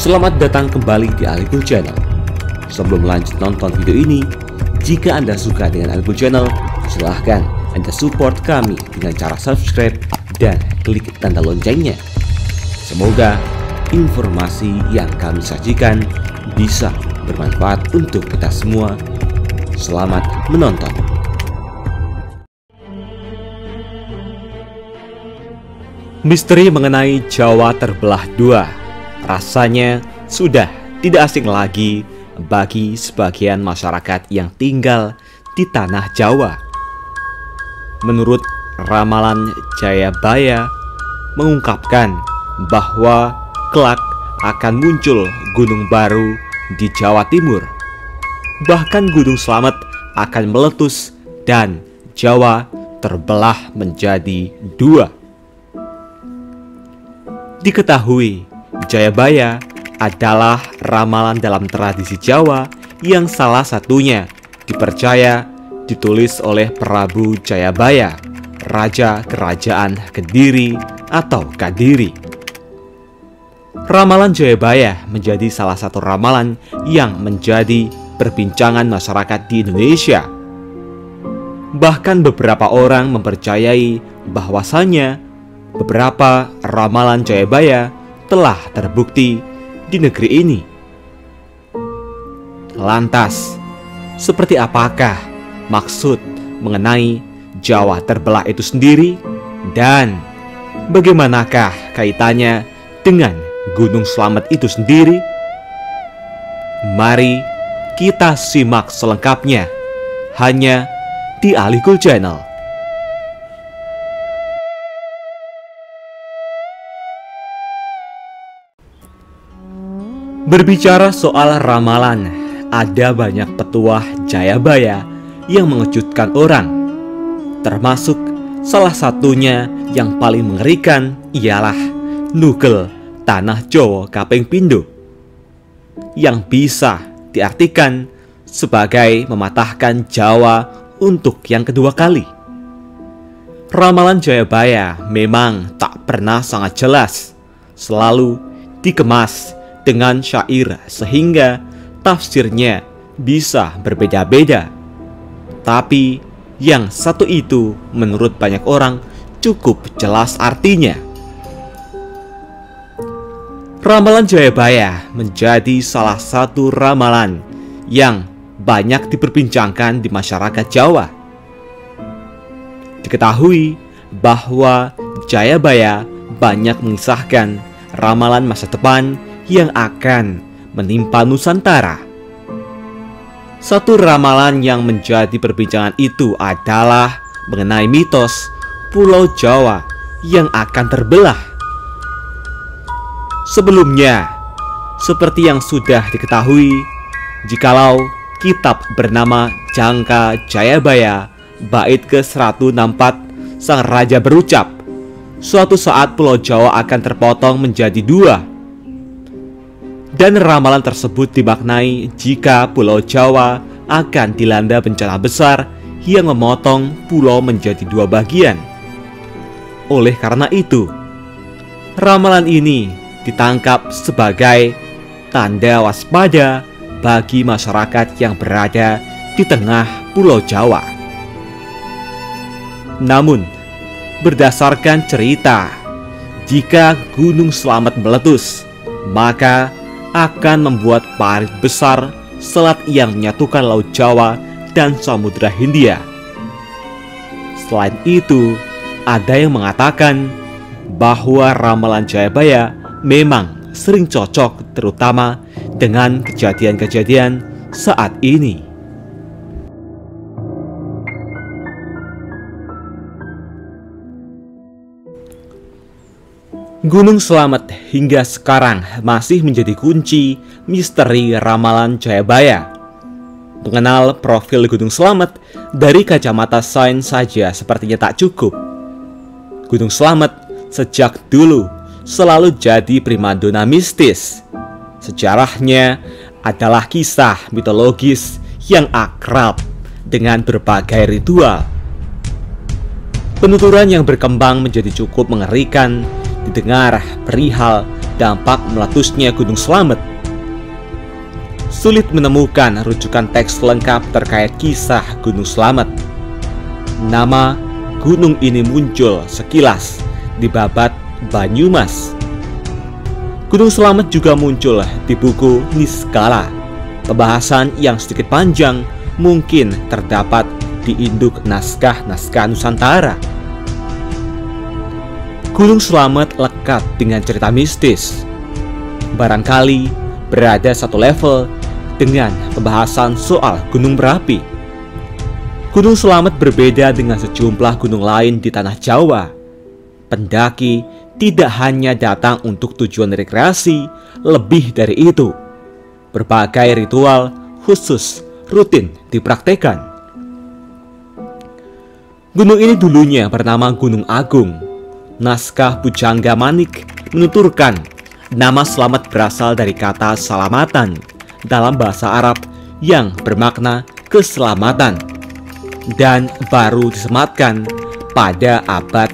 Selamat datang kembali di Alikul Channel. Sebelum lanjut nonton video ini, jika Anda suka dengan Alikul Channel, silahkan Anda support kami dengan cara subscribe dan klik tanda loncengnya. Semoga informasi yang kami sajikan bisa bermanfaat untuk kita semua. Selamat menonton. Misteri mengenai Jawa terbelah dua rasanya sudah tidak asing lagi bagi sebagian masyarakat yang tinggal di tanah Jawa. Menurut ramalan Jayabaya mengungkapkan bahwa kelak akan muncul gunung baru di Jawa Timur. Bahkan Gunung Slamet akan meletus dan Jawa terbelah menjadi dua. Diketahui Jayabaya adalah ramalan dalam tradisi Jawa yang salah satunya dipercaya ditulis oleh Prabu Jayabaya, Raja Kerajaan Kediri atau Kadiri. Ramalan Jayabaya menjadi salah satu ramalan yang menjadi perbincangan masyarakat di Indonesia. Bahkan beberapa orang mempercayai bahwasannya beberapa ramalan Jayabaya telah terbukti di negeri ini. Lantas, seperti apakah maksud mengenai Jawa terbelah itu sendiri? Dan bagaimanakah kaitannya dengan Gunung Slamet itu sendiri? Mari kita simak selengkapnya hanya di Alikul Channel. Berbicara soal ramalan, ada banyak petuah Jayabaya yang mengejutkan orang. Termasuk salah satunya yang paling mengerikan ialah Nugel Tanah Jawa Kaping Pindho, yang bisa diartikan sebagai mematahkan Jawa untuk yang kedua kali. Ramalan Jayabaya memang tak pernah sangat jelas, selalu dikemas dengan syair sehingga tafsirnya bisa berbeda-beda. Tapi yang satu itu menurut banyak orang cukup jelas artinya. Ramalan Jayabaya menjadi salah satu ramalan yang banyak diperbincangkan di masyarakat Jawa. Diketahui bahwa Jayabaya banyak mengisahkan ramalan masa depan yang akan menimpa Nusantara. Satu ramalan yang menjadi perbincangan itu adalah mengenai mitos Pulau Jawa yang akan terbelah. Sebelumnya, seperti yang sudah diketahui, jikalau kitab bernama Jangka Jayabaya bait ke-164, sang raja berucap, suatu saat Pulau Jawa akan terpotong menjadi dua. Dan ramalan tersebut dimaknai jika Pulau Jawa akan dilanda bencana besar yang memotong pulau menjadi dua bagian. Oleh karena itu, ramalan ini ditangkap sebagai tanda waspada bagi masyarakat yang berada di tengah Pulau Jawa. Namun, berdasarkan cerita, jika Gunung Slamet meletus, maka akan membuat parit besar selat yang menyatukan Laut Jawa dan Samudra Hindia. Selain itu, ada yang mengatakan bahwa ramalan Jayabaya memang sering cocok terutama dengan kejadian-kejadian saat ini. Gunung Slamet hingga sekarang masih menjadi kunci misteri ramalan Jayabaya. Mengenal profil Gunung Slamet dari kacamata sains saja sepertinya tak cukup. Gunung Slamet sejak dulu selalu jadi primadona mistis. Sejarahnya adalah kisah mitologis yang akrab dengan berbagai ritual. Penuturan yang berkembang menjadi cukup mengerikan didengar perihal dampak meletusnya Gunung Slamet. Sulit menemukan rujukan teks lengkap terkait kisah Gunung Slamet. Nama gunung ini muncul sekilas di babat Banyumas. Gunung Slamet juga muncul di buku Niskala. Pembahasan yang sedikit panjang mungkin terdapat di induk naskah-naskah Nusantara. Gunung Slamet lekat dengan cerita mistis. Barangkali berada satu level dengan pembahasan soal gunung berapi. Gunung Slamet berbeda dengan sejumlah gunung lain di tanah Jawa. Pendaki tidak hanya datang untuk tujuan rekreasi, lebih dari itu. Berbagai ritual khusus rutin dipraktekkan. Gunung ini dulunya bernama Gunung Agung. Naskah Pujangga Manik menuturkan nama Slamet berasal dari kata salamatan dalam bahasa Arab yang bermakna keselamatan dan baru disematkan pada abad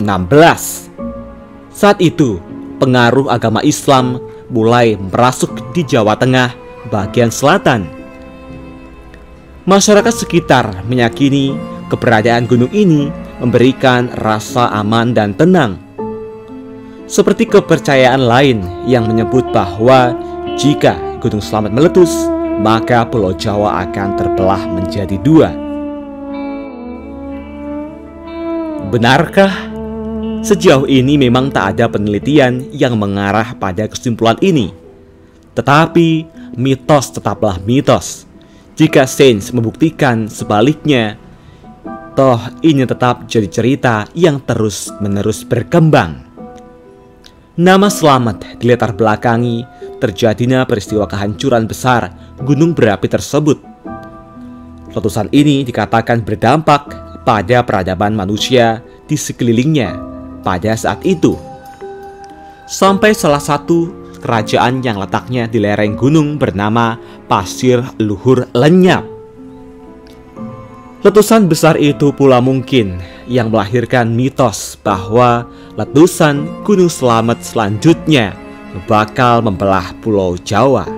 16. Saat itu, pengaruh agama Islam mulai merasuk di Jawa Tengah bagian selatan. Masyarakat sekitar meyakini keberadaan gunung ini memberikan rasa aman dan tenang. Seperti kepercayaan lain yang menyebut bahwa jika Gunung Slamet meletus, maka Pulau Jawa akan terbelah menjadi dua. Benarkah? Sejauh ini memang tak ada penelitian yang mengarah pada kesimpulan ini. Tetapi mitos tetaplah mitos. Jika sains membuktikan sebaliknya, toh ini tetap jadi cerita yang terus-menerus berkembang. Nama Slamet dilatar belakangi terjadinya peristiwa kehancuran besar gunung berapi tersebut. Letusan ini dikatakan berdampak pada peradaban manusia di sekelilingnya pada saat itu. Sampai salah satu kerajaan yang letaknya di lereng gunung bernama Pasir Luhur lenyap. Letusan besar itu pula mungkin yang melahirkan mitos bahwa letusan Gunung Slamet selanjutnya bakal membelah Pulau Jawa.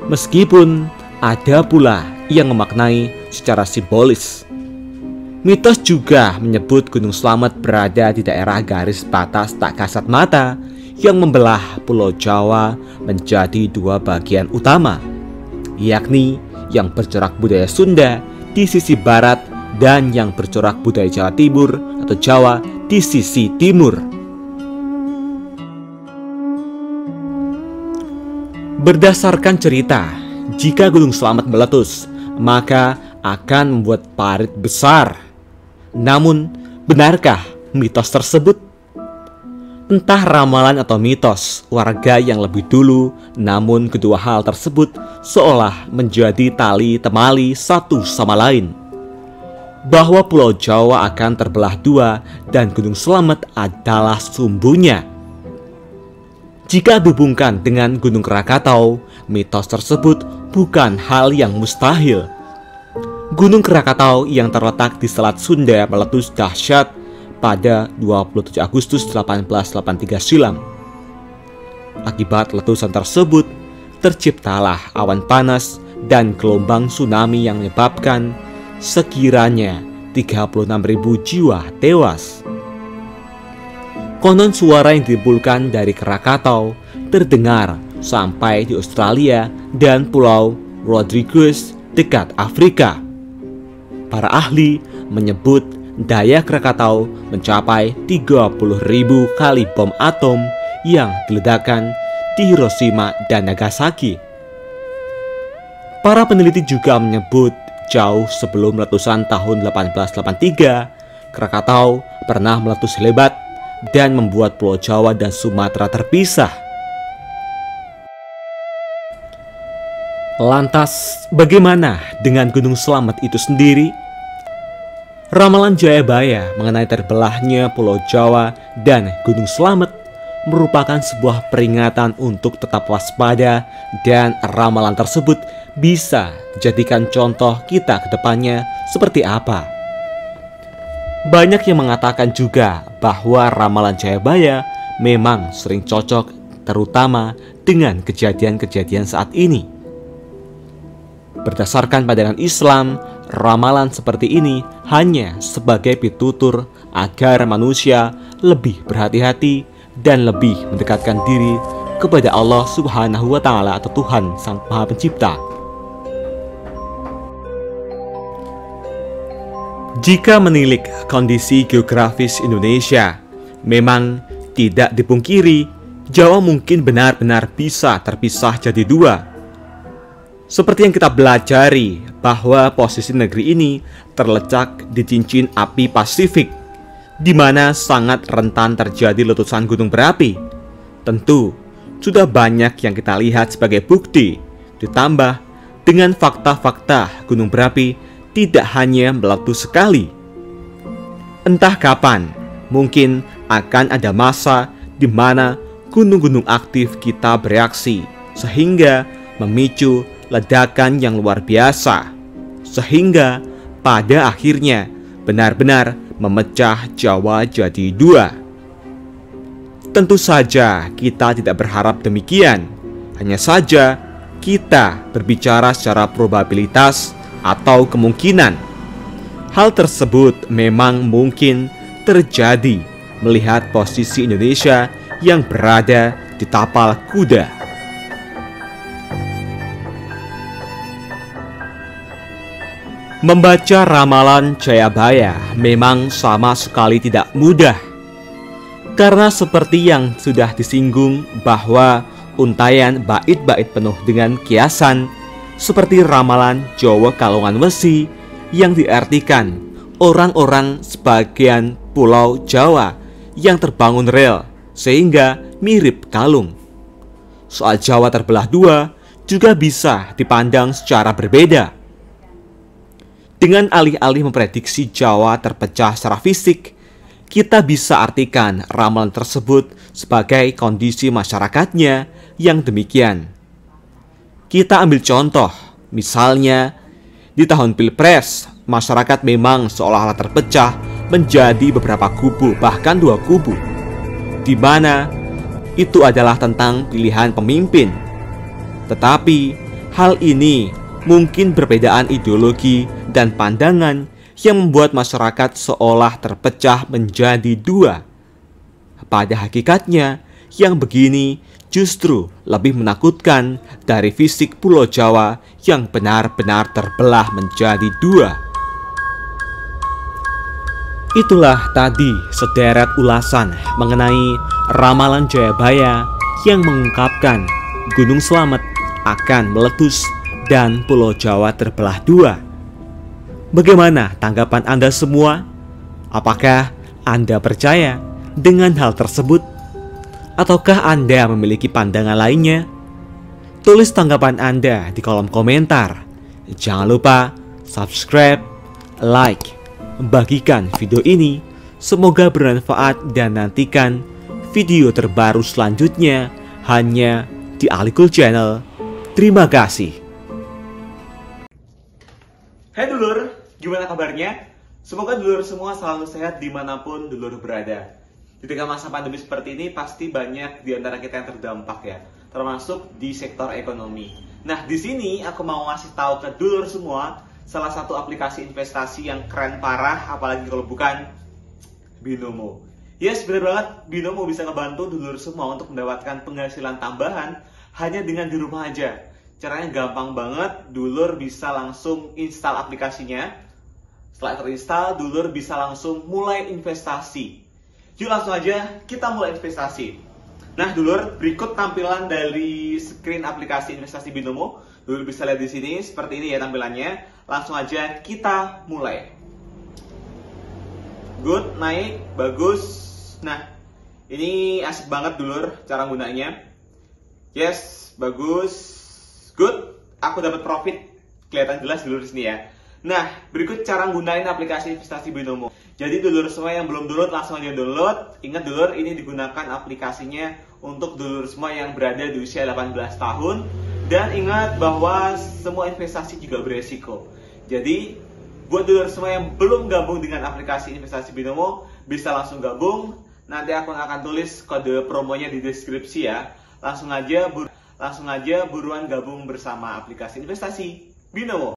Meskipun ada pula yang memaknai secara simbolis. Mitos juga menyebut Gunung Slamet berada di daerah garis batas tak kasat mata yang membelah Pulau Jawa menjadi dua bagian utama, yakni yang bercorak budaya Sunda di sisi barat dan yang bercorak budaya Jawa Timur atau Jawa di sisi timur. Berdasarkan cerita, jika Gunung Slamet meletus, maka akan membuat parit besar. Namun, benarkah mitos tersebut? Entah ramalan atau mitos warga yang lebih dulu, namun kedua hal tersebut seolah menjadi tali temali satu sama lain. Bahwa Pulau Jawa akan terbelah dua dan Gunung Slamet adalah sumbunya. Jika dihubungkan dengan Gunung Krakatau, mitos tersebut bukan hal yang mustahil. Gunung Krakatau yang terletak di Selat Sunda meletus dahsyat pada 27 Agustus 1883 silam. Akibat letusan tersebut, terciptalah awan panas dan gelombang tsunami yang menyebabkan sekiranya 36.000 jiwa tewas. Konon suara yang ditimbulkan dari Krakatau terdengar sampai di Australia dan Pulau Rodrigues dekat Afrika. Para ahli menyebut daya Krakatau mencapai 30.000 kali bom atom yang diledakkan di Hiroshima dan Nagasaki. Para peneliti juga menyebut jauh sebelum letusan tahun 1883, Krakatau pernah meletus hebat dan membuat Pulau Jawa dan Sumatera terpisah. Lantas, bagaimana dengan Gunung Slamet itu sendiri? Ramalan Jayabaya mengenai terbelahnya Pulau Jawa dan Gunung Slamet merupakan sebuah peringatan untuk tetap waspada, dan ramalan tersebut bisa dijadikan contoh kita ke depannya seperti apa. Banyak yang mengatakan juga bahwa ramalan Jayabaya memang sering cocok, terutama dengan kejadian-kejadian saat ini. Berdasarkan pandangan Islam, ramalan seperti ini hanya sebagai pitutur agar manusia lebih berhati-hati dan lebih mendekatkan diri kepada Allah Subhanahu wa Ta'ala atau Tuhan Sang Maha Pencipta. Jika menilik kondisi geografis Indonesia, memang tidak dipungkiri Jawa mungkin benar-benar bisa terpisah jadi dua. Seperti yang kita belajari bahwa posisi negeri ini terletak di cincin api Pasifik, di mana sangat rentan terjadi letusan gunung berapi. Tentu, sudah banyak yang kita lihat sebagai bukti, ditambah dengan fakta-fakta gunung berapi tidak hanya meletus sekali. Entah kapan, mungkin akan ada masa di mana gunung-gunung aktif kita bereaksi, sehingga memicu ledakan yang luar biasa, sehingga pada akhirnya benar-benar memecah Jawa jadi dua. Tentu saja kita tidak berharap demikian. Hanya saja kita berbicara secara probabilitas atau kemungkinan. Hal tersebut memang mungkin terjadi melihat posisi Indonesia yang berada di tapal kuda. Membaca ramalan Jayabaya memang sama sekali tidak mudah. Karena seperti yang sudah disinggung bahwa untayan bait-bait penuh dengan kiasan seperti ramalan Jawa Kalongan Wesi yang diartikan orang-orang sebagian pulau Jawa yang terbangun rel sehingga mirip kalung. Soal Jawa terbelah dua juga bisa dipandang secara berbeda. Dengan alih-alih memprediksi Jawa terpecah secara fisik, kita bisa artikan ramalan tersebut sebagai kondisi masyarakatnya yang demikian. Kita ambil contoh, misalnya di tahun Pilpres, masyarakat memang seolah-olah terpecah menjadi beberapa kubu, bahkan dua kubu, di mana itu adalah tentang pilihan pemimpin. Tetapi hal ini mungkin perbedaan ideologi dan pandangan yang membuat masyarakat seolah terpecah menjadi dua. Pada hakikatnya, yang begini justru lebih menakutkan dari fisik Pulau Jawa yang benar-benar terbelah menjadi dua. Itulah tadi sederet ulasan mengenai ramalan Jayabaya yang mengungkapkan Gunung Slamet akan meletus dan Pulau Jawa terbelah dua. Bagaimana tanggapan Anda semua? Apakah Anda percaya dengan hal tersebut? Ataukah Anda memiliki pandangan lainnya? Tulis tanggapan Anda di kolom komentar. Jangan lupa subscribe, like, bagikan video ini. Semoga bermanfaat dan nantikan video terbaru selanjutnya hanya di Alikul Channel. Terima kasih. Hai dulur, gimana kabarnya? Semoga dulur semua selalu sehat dimanapun dulur berada. Di tengah masa pandemi seperti ini pasti banyak di antara kita yang terdampak ya, termasuk di sektor ekonomi. Nah, di sini aku mau ngasih tahu ke dulur semua salah satu aplikasi investasi yang keren parah, apalagi kalau bukan Binomo. Yes, bener banget, Binomo bisa ngebantu dulur semua untuk mendapatkan penghasilan tambahan hanya dengan di rumah aja. Caranya gampang banget, dulur bisa langsung install aplikasinya. Setelah terinstall, dulur bisa langsung mulai investasi. Yuk langsung aja kita mulai investasi. Nah dulur, berikut tampilan dari screen aplikasi investasi Binomo. Dulur bisa lihat di sini, seperti ini ya tampilannya. Langsung aja kita mulai. Good, naik, bagus. Nah, ini asik banget dulur cara gunanya. Yes, bagus. Good, aku dapat profit, kelihatan jelas dulur sini ya. Nah, berikut cara gunain aplikasi investasi Binomo. Jadi dulur semua yang belum download langsung aja download. Ingat dulur, ini digunakan aplikasinya untuk dulur semua yang berada di usia 18 tahun. Dan ingat bahwa semua investasi juga beresiko. Jadi, buat dulur semua yang belum gabung dengan aplikasi investasi Binomo, bisa langsung gabung. Nanti aku akan tulis kode promonya di deskripsi ya. Langsung aja buruan gabung bersama aplikasi investasi Binomo.